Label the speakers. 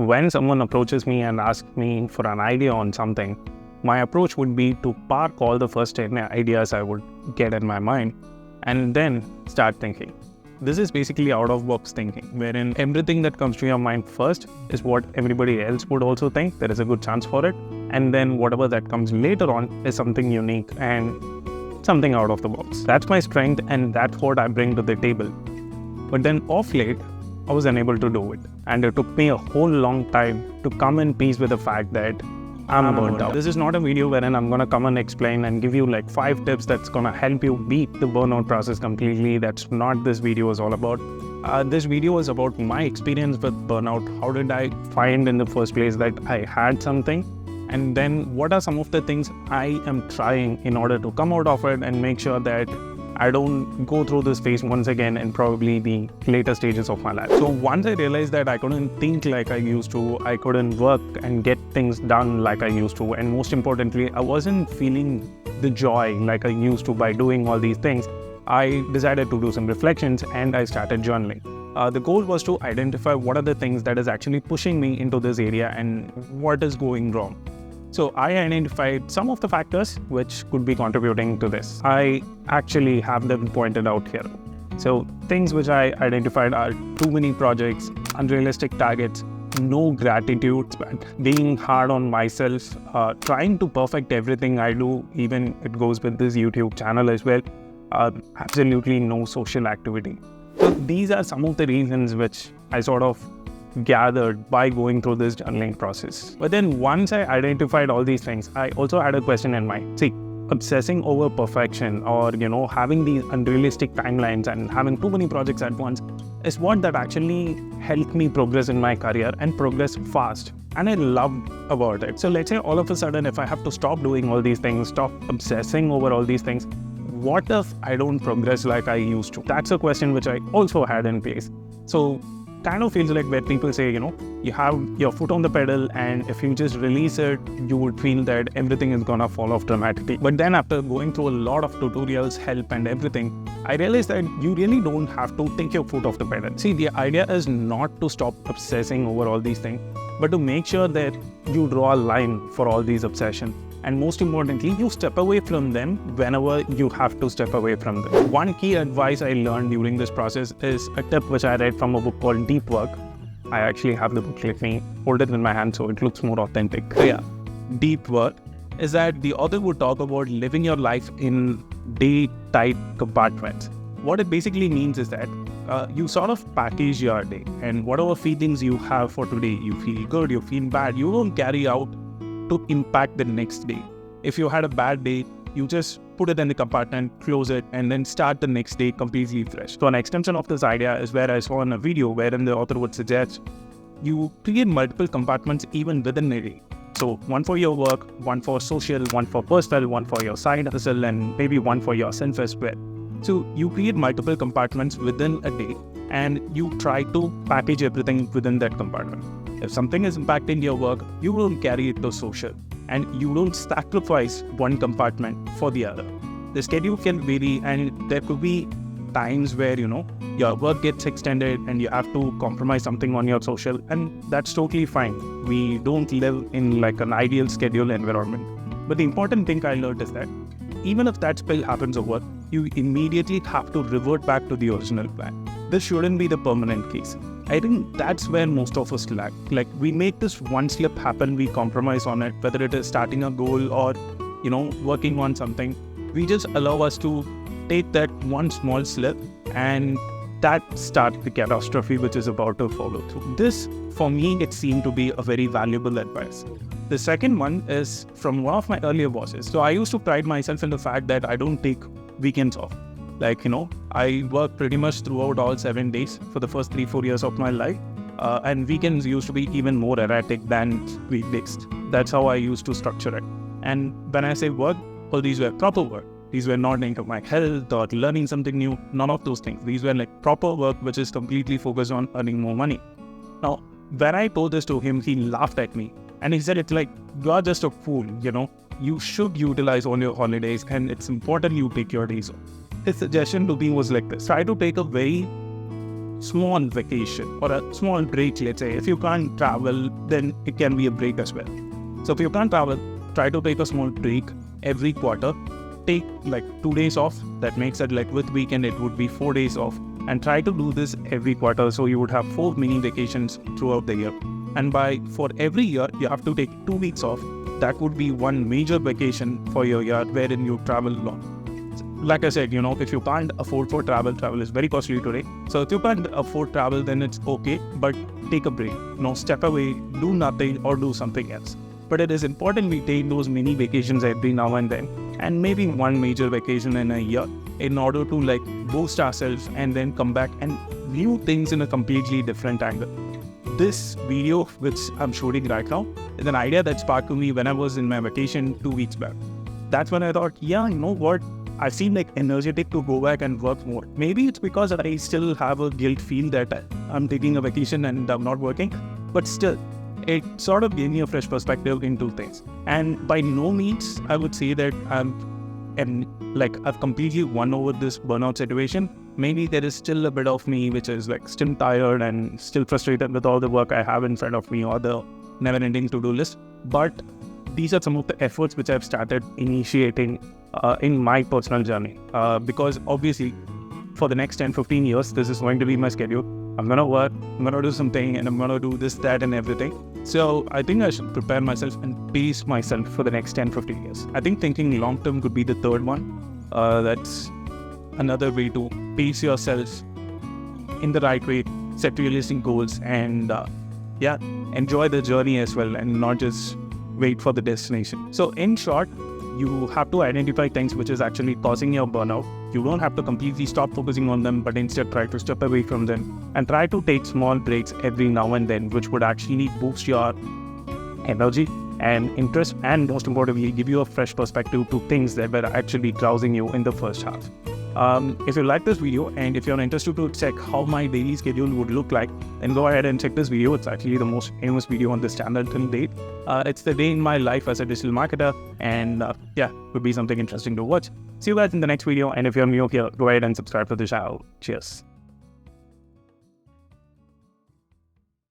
Speaker 1: when someone approaches me and asks me for an idea on something, my approach would be to park all the first 10 ideas I would get in my mind and then start thinking. This is basically out-of-box thinking, wherein everything that comes to your mind first is what everybody else would also think. There is a good chance for it. And then whatever that comes later on is something unique and something out of the box. That's my strength and that's what I bring to the table. But then off late, I was unable to do it. And it took me a whole long time to come in peace with the fact that I'm burnt out. This is not a video wherein I'm going to come and explain and give you like 5 tips that's going to help you beat the burnout process completely. That's not this video is all about. This video is about my experience with burnout. How did I find in the first place that I had something? And then what are some of the things I am trying in order to come out of it and make sure that I don't go through this phase once again in probably the later stages of my life. So once I realized that I couldn't think like I used to, I couldn't work and get things done like I used to, and most importantly, I wasn't feeling the joy like I used to by doing all these things, I decided to do some reflections and I started journaling. The goal was to identify what are the things that is actually pushing me into this area and what is going wrong. So I identified some of the factors which could be contributing to this. I actually have them pointed out here. So things which I identified are too many projects, unrealistic targets, no gratitude, being hard on myself, trying to perfect everything I do, even it goes with this YouTube channel as well, absolutely no social activity. So these are some of the reasons which I sort of gathered by going through this journaling process. But then once I identified all these things, I also had a question in mind. See, obsessing over perfection or, having these unrealistic timelines and having too many projects at once is what that actually helped me progress in my career and progress fast. And I loved about it. So let's say all of a sudden, if I have to stop doing all these things, stop obsessing over all these things, what if I don't progress like I used to? That's a question which I also had in place. So kind of feels like where people say, you have your foot on the pedal and if you just release it, you would feel that everything is gonna fall off dramatically. But then after going through a lot of tutorials, help and everything, I realized that you really don't have to take your foot off the pedal. See, the idea is not to stop obsessing over all these things, but to make sure that you draw a line for all these obsessions. And most importantly, you step away from them whenever you have to step away from them. One key advice I learned during this process is a tip which I read from a book called Deep Work. I actually have the book, let me hold it in my hand so it looks more authentic. So yeah, Deep Work is that the author would talk about living your life in day-tight compartments. What it basically means is that you sort of package your day, and whatever feelings you have for today, you feel good, you feel bad, you don't carry out to impact the next day. If you had a bad day, you just put it in the compartment, close it, and then start the next day completely fresh. So an extension of this idea is where I saw in a video wherein the author would suggest you create multiple compartments even within a day. So one for your work, one for social, one for personal, one for your side hustle, and maybe one for yourself as well. So you create multiple compartments within a day and you try to package everything within that compartment. If something is impacting your work, you don't carry it to social and you don't sacrifice one compartment for the other. The schedule can vary and there could be times where, your work gets extended and you have to compromise something on your social, and that's totally fine. We don't live in like an ideal schedule environment. But the important thing I learned is that even if that spill happens over, you immediately have to revert back to the original plan. This shouldn't be the permanent case. I think that's where most of us lack. Like we make this one slip happen, we compromise on it, whether it is starting a goal or, working on something. We just allow us to take that one small slip and that starts the catastrophe which is about to follow through. This, for me, it seemed to be a very valuable advice. The second one is from one of my earlier bosses. So I used to pride myself in the fact that I don't take weekends off. Like, I work pretty much throughout all 7 days for the first 3-4 years of my life. And weekends used to be even more erratic than weekdays. That's how I used to structure it. And when I say work, well, these were proper work. These were not linked to my health or learning something new. None of those things. These were like proper work, which is completely focused on earning more money. Now, when I told this to him, he laughed at me. And he said, it's like, you're just a fool, You should utilize all your holidays and it's important you take your days off. His suggestion to me was like this. Try to take a very small vacation or a small break, let's say. If you can't travel, then it can be a break as well. So if you can't travel, try to take a small break every quarter. Take like 2 days off. That makes it like with weekend, it would be 4 days off. And try to do this every quarter. So you would have 4 mini vacations throughout the year. And for every year, you have to take 2 weeks off. That would be one major vacation for your year wherein you travel a lot. Like I said, if you can't afford for travel is very costly today. So if you can't afford travel, then it's okay, but take a break. Step away, do nothing or do something else. But it is important we take those mini vacations every now and then, and maybe one major vacation in a year in order to like boost ourselves and then come back and view things in a completely different angle. This video, which I'm shooting right now, is an idea that sparked to me when I was in my vacation 2 weeks back. That's when I thought, yeah, you know what? I seem like energetic to go back and work more. Maybe it's because I still have a guilt feel that I'm taking a vacation and I'm not working, but still, it sort of gave me a fresh perspective into things. And by no means, I would say that I've completely won over this burnout situation. Maybe there is still a bit of me which is like still tired and still frustrated with all the work I have in front of me or the never-ending to-do list. But these are some of the efforts which I've started initiating in my personal journey. Because obviously, for the next 10-15 years, this is going to be my schedule. I'm going to work, I'm going to do something, and I'm going to do this, that, and everything. So I think I should prepare myself and pace myself for the next 10-15 years. I think thinking long-term could be the third one. That's another way to pace yourself in the right way, set realistic goals, and enjoy the journey as well, and not just wait for the destination. So in short, you have to identify things which is actually causing your burnout. You don't have to completely stop focusing on them, but instead try to step away from them and try to take small breaks every now and then, which would actually boost your energy and interest, and most importantly, give you a fresh perspective to things that were actually drowsing you in the first half. If you like this video and if you're interested to check how my daily schedule would look like, then go ahead and check this video. It's actually the most famous video on this channel till date. It's the day in my life as a digital marketer, and would be something interesting to watch. See you guys in the next video, and if you're new here, go ahead and subscribe to the channel. Cheers.